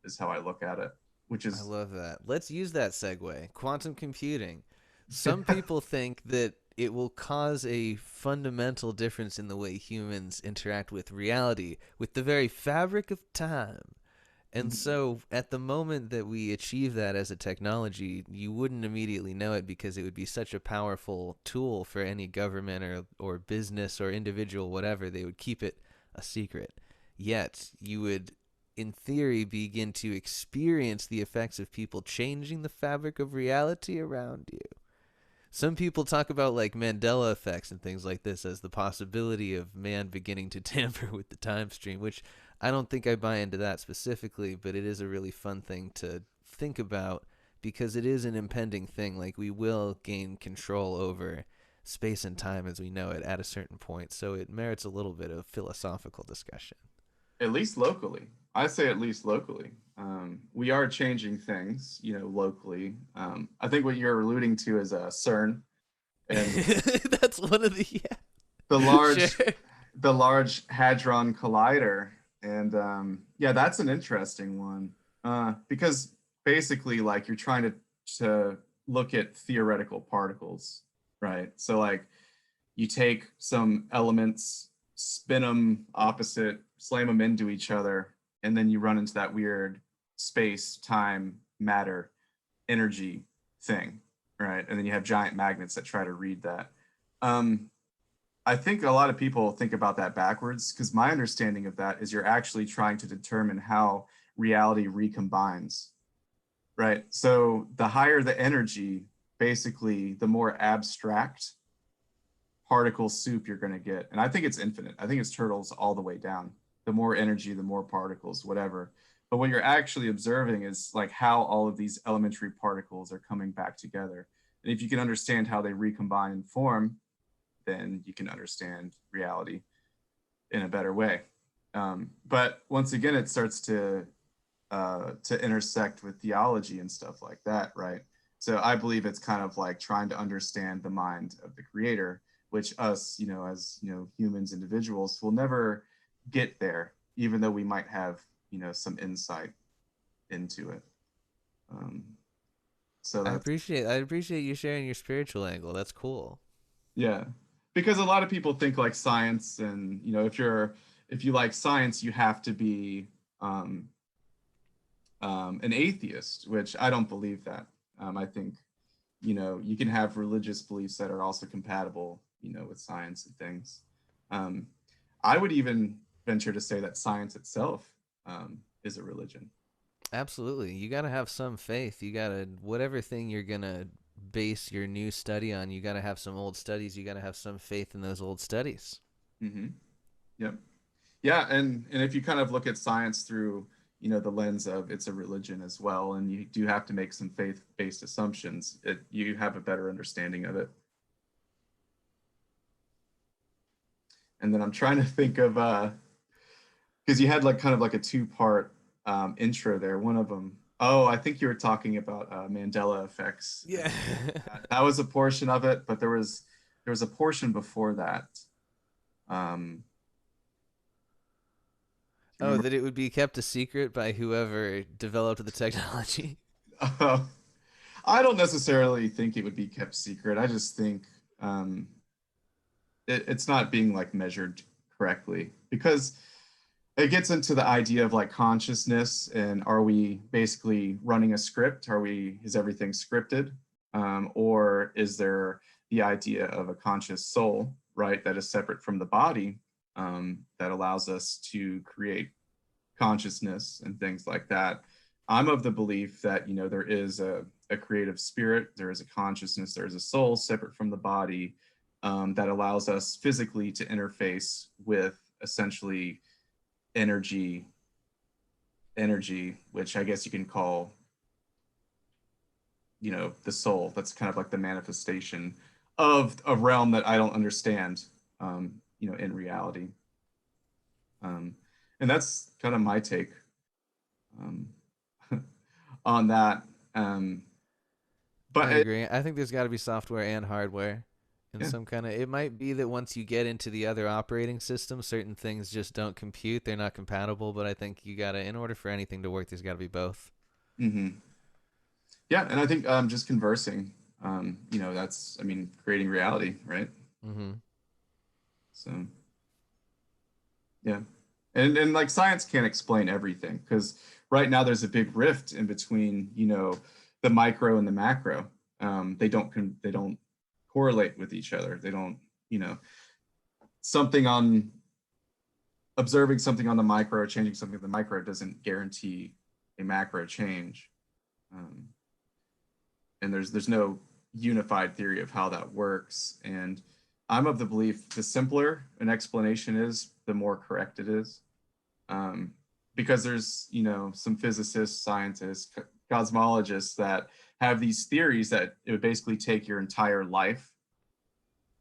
is how I look at it, which I is love that. Let's use that segue. Quantum computing. Some people think that it will cause a fundamental difference in the way humans interact with reality, with the very fabric of time. And so, at the moment that we achieve that as a technology, you wouldn't immediately know it because it would be such a powerful tool for any government or business or individual, whatever. They would keep it a secret. Yet, you would, in theory, begin to experience the effects of people changing the fabric of reality around you. Some people talk about like Mandela effects and things like this as the possibility of man beginning to tamper with the time stream, which I don't think I buy into that specifically, but it is a really fun thing to think about because it is an impending thing. Like we will gain control over space and time as we know it at a certain point, so it merits a little bit of philosophical discussion. at least locally. I say at least locally. We are changing things, locally. I think what you're alluding to is CERN and That's one of the yeah. the Sure. large, the Large Hadron Collider, and yeah, that's an interesting one because basically, like, you're trying to look at theoretical particles, right? So like you take some elements, spin them opposite, slam them into each other, and then you run into that weird space, time, matter, energy thing, right? And then you have giant magnets that try to read that. Um, I think a lot of people think about that backwards because my understanding of that is you're actually trying to determine how reality recombines, right? So the higher the energy, basically, the more abstract particle soup you're going to get. And I think it's infinite. I think it's turtles all the way down. The more energy, the more particles, whatever. But what you're actually observing is like how all of these elementary particles are coming back together. And if you can understand how they recombine and form, then you can understand reality in a better way. But once again, it starts to intersect with theology and stuff like that, right? So I believe it's kind of like trying to understand the mind of the creator, which us, as humans, individuals, will never get there, even though we might have some insight into it. Um, So I that's appreciate you sharing your spiritual angle. That's cool. yeah, because a lot of people think like science, and if you like science, you have to be um, an atheist, which I don't believe that. I think you can have religious beliefs that are also compatible, with science and things. Um, I would even venture to say that science itself is a religion. Absolutely. You got to have some faith. You got to, whatever thing you're going to base your new study on, you got to have some old studies. You got to have some faith in those old studies. Hmm. Yep. Yeah, and if you kind of look at science through, the lens of it's a religion as well, and you do have to make some faith-based assumptions, you have a better understanding of it. And then I'm trying to think of because you had like kind of like a two-part intro there. One of them, oh, I think you were talking about Mandela effects, Yeah. and that was a portion of it, but there was a portion before that. Um, do you Oh, remember? that it would be kept a secret by whoever developed the technology. I don't necessarily think it would be kept secret. I just think um, it's not being like measured correctly because it gets into the idea of like consciousness, and are we basically running a script? Is everything scripted? Or is there the idea of a conscious soul, right, that is separate from the body, that allows us to create consciousness and things like that? I'm of the belief that, there is a creative spirit, there is a consciousness, there is a soul separate from the body, that allows us physically to interface with essentially energy, which I guess you can call, the soul. That's kind of like the manifestation of a realm that I don't understand, in reality. Um, and that's kind of my take um, on that. Um, I but agree. I think there's got to be software and hardware. And yeah. some kind of, it might be that once you get into the other operating systems, certain things just don't compute. They're not compatible. But I think you got to, in order for anything to work, there's got to be both. Hmm. Yeah, and I think just conversing, that's, I mean, creating reality, right? Hmm. So yeah, and like science can't explain everything because right now there's a big rift in between, the micro and the macro. They don't correlate with each other. They don't, you know, something on observing something on the micro, changing something on the micro doesn't guarantee a macro change. Um, and there's no unified theory of how that works. And I'm of the belief the simpler an explanation is, the more correct it is. Um, because there's some physicists, scientists, cosmologists that have these theories that it would basically take your entire life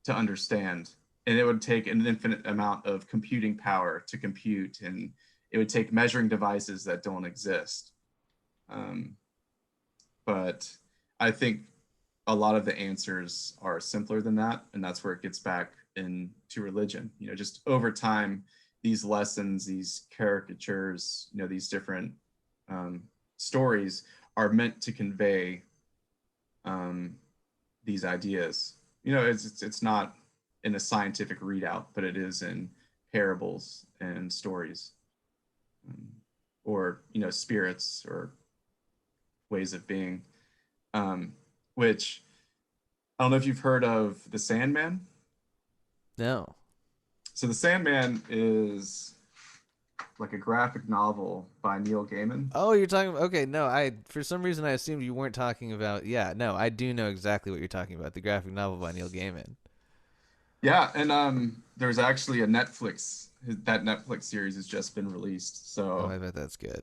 to understand, and it would take an infinite amount of computing power to compute, and it would take measuring devices that don't exist. Um, but I think a lot of the answers are simpler than that, and that's where it gets back into religion. Just over time, these lessons, these caricatures, these different um, stories are meant to convey um, these ideas. It's not in a scientific readout, but it is in parables and stories, um, or spirits or ways of being. Um, which I don't know if you've heard of the Sandman. No. So the Sandman is like a graphic novel by Neil Gaiman. Oh, you're talking. Okay, no. For some reason I assumed you weren't talking about. Yeah, no. I do know exactly what you're talking about. The graphic novel by Neil Gaiman. Yeah, and there's actually a that Netflix series has just been released. Oh, So I bet that's good.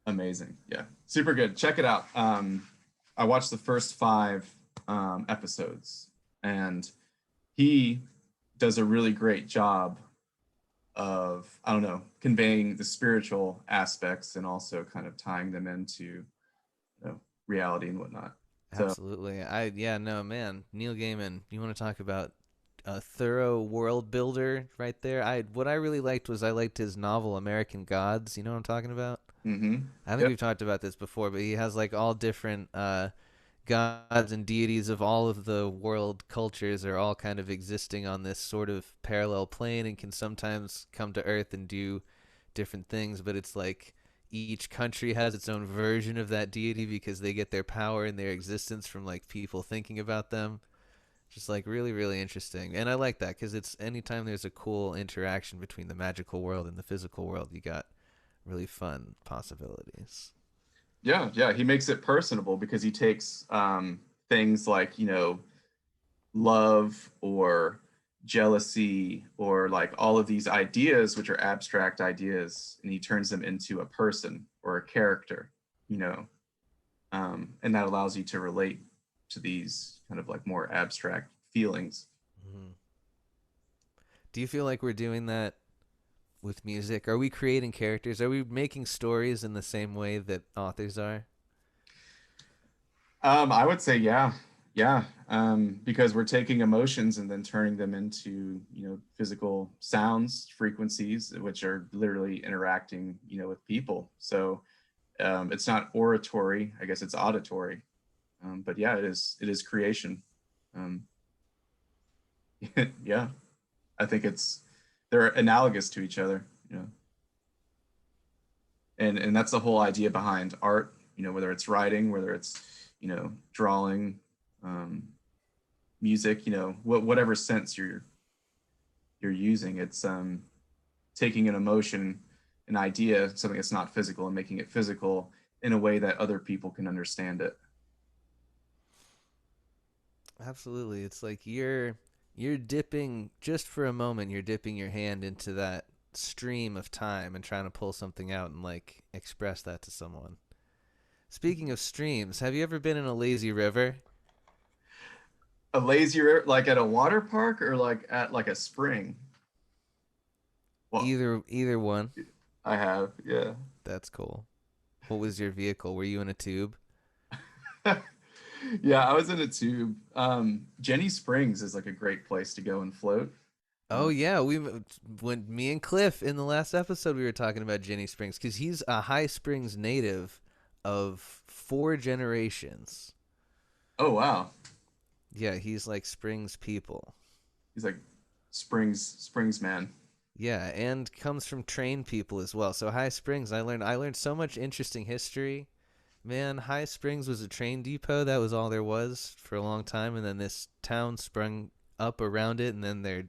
amazing. Yeah, super good. Check it out. I watched the first five episodes, and he does a really great job of, I don't know, conveying the spiritual aspects and also kind of tying them into reality and whatnot. So Absolutely. Yeah, no, man. Neil Gaiman, you want to talk about a thorough world builder right there? What I really liked was I liked his novel American Gods. You know what I'm talking about? Mm-hmm. I think Yep. we've talked about this before, but he has like all different gods and deities of all of the world cultures are all kind of existing on this sort of parallel plane and can sometimes come to Earth and do different things, but it's like each country has its own version of that deity because they get their power and their existence from like people thinking about them. Just like really, really interesting. And I like that because it's anytime there's a cool interaction between the magical world and the physical world, you got really fun possibilities. Yeah, yeah. He makes it personable because he takes things like, love or jealousy or like all of these ideas, which are abstract ideas, and he turns them into a person or a character, you know, and that allows you to relate to these kind of like more abstract feelings. Mm-hmm. Do you feel like we're doing that with music? Are we creating characters? Are we making stories in the same way that authors are? I would say, yeah, yeah, because we're taking emotions and then turning them into, physical sounds, frequencies, which are literally interacting, with people. So it's not oratory, I guess it's auditory. But yeah, it is creation. Um, yeah, I think they're analogous to each other, and that's the whole idea behind art. Whether it's writing, whether it's drawing, um, music, whatever sense you're using, it's taking an emotion, an idea, something that's not physical, and making it physical in a way that other people can understand it. Absolutely. It's like you're dipping just for a moment, you're dipping your hand into that stream of time and trying to pull something out and like express that to someone. Speaking of streams, have you ever been in a lazy river? A lazier, like at a water park or like at like a spring? Well, Either one. I have, yeah. That's cool. What was your vehicle? Were you in a tube? Yeah, I was in a tube. Jenny Springs is like a great place to go and float. Oh yeah, we when me and Cliff in the last episode we were talking about Jenny Springs because he's a High Springs native of 4 generations. Oh wow, Yeah, he's like Springs people. he's like Springs man. Yeah, and comes from train people as well. So High Springs, I learned so much interesting history. Man, High Springs was a train depot. That was all there was for a long time, and then this town sprung up around it, and then there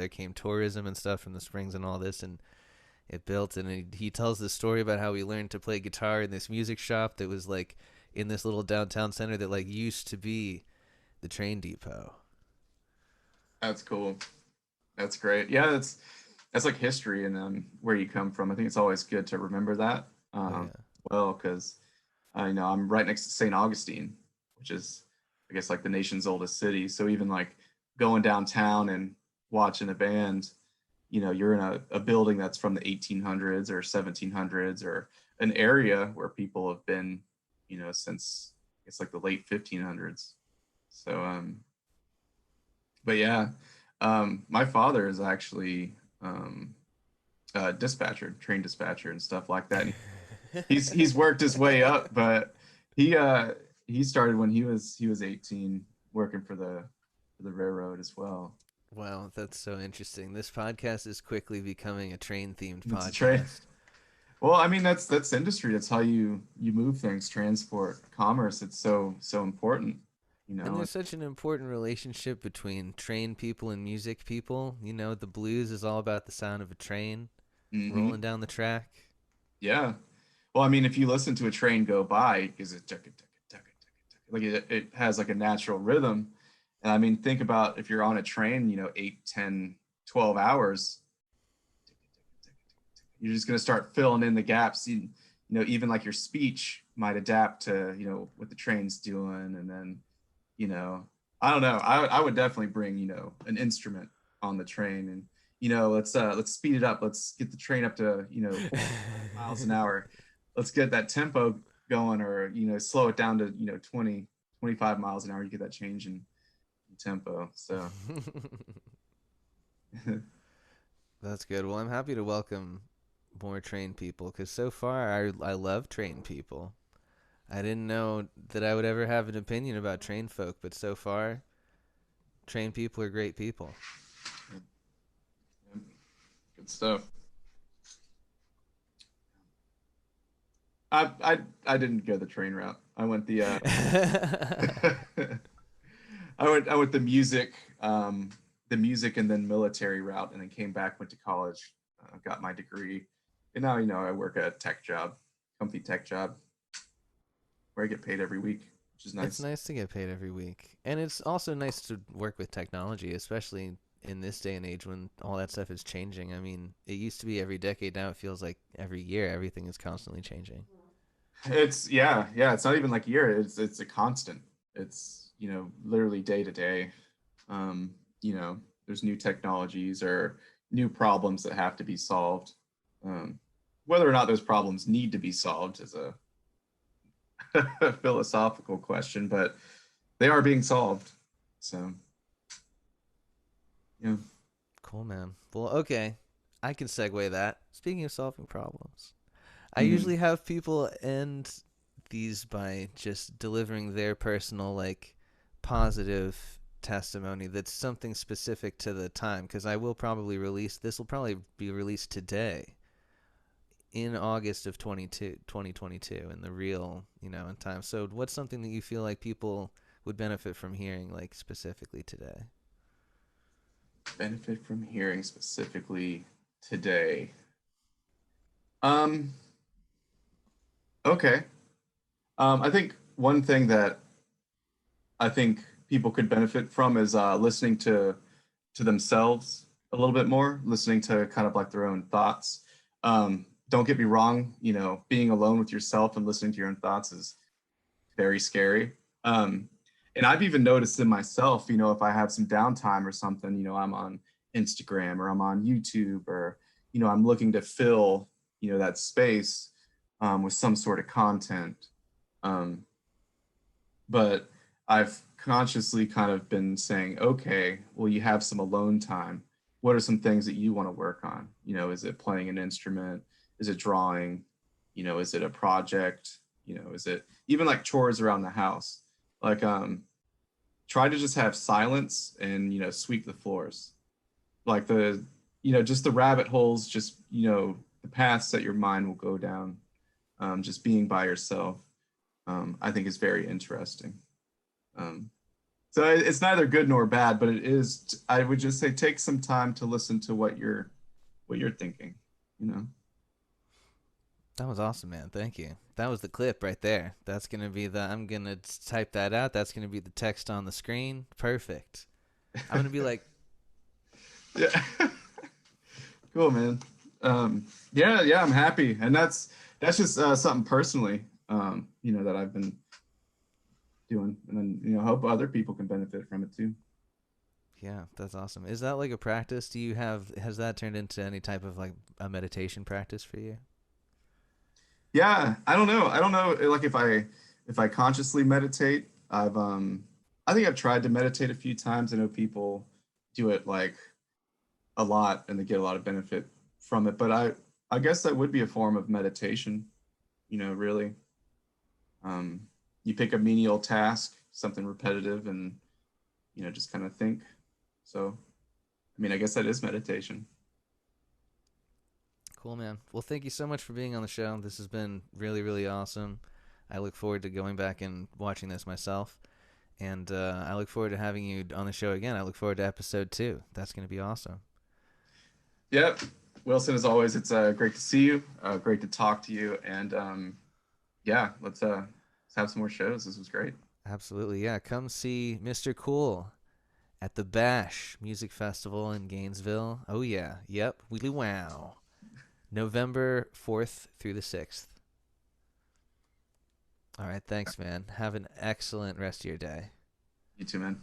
came tourism and stuff from the springs and all this, and it built. And he tells this story about how he learned to play guitar in this music shop that was like in this little downtown center that like used to be the train depot. That's cool. That's great. Yeah, that's like history and where you come from. I think it's always good to remember that. Oh yeah. Well, because I know I'm right next to St. Augustine, which is, I guess, like the nation's oldest city. So even like going downtown and watching a band, you're in a building that's from the 1800s or 1700s or an area where people have been, since it's like the late 1500s. So, but yeah, my father is actually dispatcher, train dispatcher, and stuff like that. And he's worked his way up, but he uh he started when he was 18, working for the railroad as well. Wow, that's so interesting. This podcast is quickly becoming a train themed It's a train. podcast. Well, I mean that's industry. That's how you move things, transport, commerce. It's so important, you And know. there's such an important relationship between train people and music people. The blues is all about the sound of a train Hmm. rolling down the track. Yeah. Well, I mean, if you listen to a train go by, because like it has like a natural rhythm. And I mean, think about if you're on a train, 8, 10, 12 hours, you're just going to start filling in the gaps. Even like your speech might adapt to, what the train's doing. And then, you know, I don't know. I would definitely bring, an instrument on the train and, let's speed it up. Let's get the train up to, 5 miles an hour. Let's get that tempo going or, slow it down to, 20, 25 miles an hour. You get that change in tempo. So, That's good. Well, I'm happy to welcome more trained people, because so far I love trained people. I didn't know that I would ever have an opinion about trained folk, but so far, trained people are great people. Yeah, good stuff. I didn't go the train route. I went the I went the music and then military route, and then came back, went to college, got my degree, and now I work at a tech job, comfy tech job, where I get paid every week, which is It's nice. nice to get paid every week. And it's also nice to work with technology, especially in this day and age when all that stuff is changing. I mean, it used to be every decade. Now it feels like every year everything is constantly changing. It's yeah. It's not even like a year. It's a constant. It's literally day to day. Um, there's new technologies or new problems that have to be solved. Um, whether or not those problems need to be solved is a philosophical question, but they are being solved. So yeah. Cool, man. Well, okay. I can segue that. Speaking of solving problems, I Mhm. usually have people end these by just delivering their personal, like, positive testimony that's something specific to the time. Because I will probably release this, will probably be released today in August of 2022 in the real, in time. So, what's something that you feel like people would benefit from hearing, like, specifically today? Benefit from hearing specifically today. Um, okay. I think one thing that I think people could benefit from is listening to themselves a little bit more, listening to kind of like their own thoughts. Don't get me wrong, being alone with yourself and listening to your own thoughts is very scary. Um, and I've even noticed in myself, if I have some downtime or something, I'm on Instagram or I'm on YouTube or, I'm looking to fill, that space with some sort of content. Um, but I've consciously kind of been saying, okay, well, you have some alone time. What are some things that you want to work on? Is it playing an instrument? Is it drawing? Is it a project? Is it even like chores around the house? Like, try to just have silence and, sweep the floors. Like just the rabbit holes, just, the paths that your mind will go down, just being by yourself, I think is very interesting. Um, so it's neither good nor bad, but it is. I would just say take some time to listen to what you're thinking. You know. That was awesome, man. Thank you. That was the clip right there. That's going to be I'm going to type that out. That's going to be the text on the screen. Perfect. I'm going to be like, Yeah. Cool, man. Yeah. I'm happy, and that's just something personally, that I've been doing, and then hope other people can benefit from it too. yeah, that's awesome. Is that like a practice? Has that turned into any type of like a meditation practice for you? Yeah, I don't know. I don't know, like if I consciously meditate. I think I've tried to meditate a few times. I know people do it like a lot and they get a lot of benefit from it, but I guess that would be a form of meditation, really. Um, you pick a menial task, something repetitive, and just kind of think. So, I mean, I guess that is meditation. Cool, man. Well, thank you so much for being on the show. This has been really, really awesome. I look forward to going back and watching this myself. And I look forward to having you on the show again. I look forward to episode 2. That's going to be awesome. Yep. Wilson, as always, it's great to see you. Great to talk to you, and yeah, let's have some more shows. This was great. Absolutely. Yeah. Come see Mr. Cool at the Bash Music Festival in Gainesville. Oh, yeah. Yep. Wheelie wow. November 4th through the 6th. All right. Thanks, man. Have an excellent rest of your day. You too, man.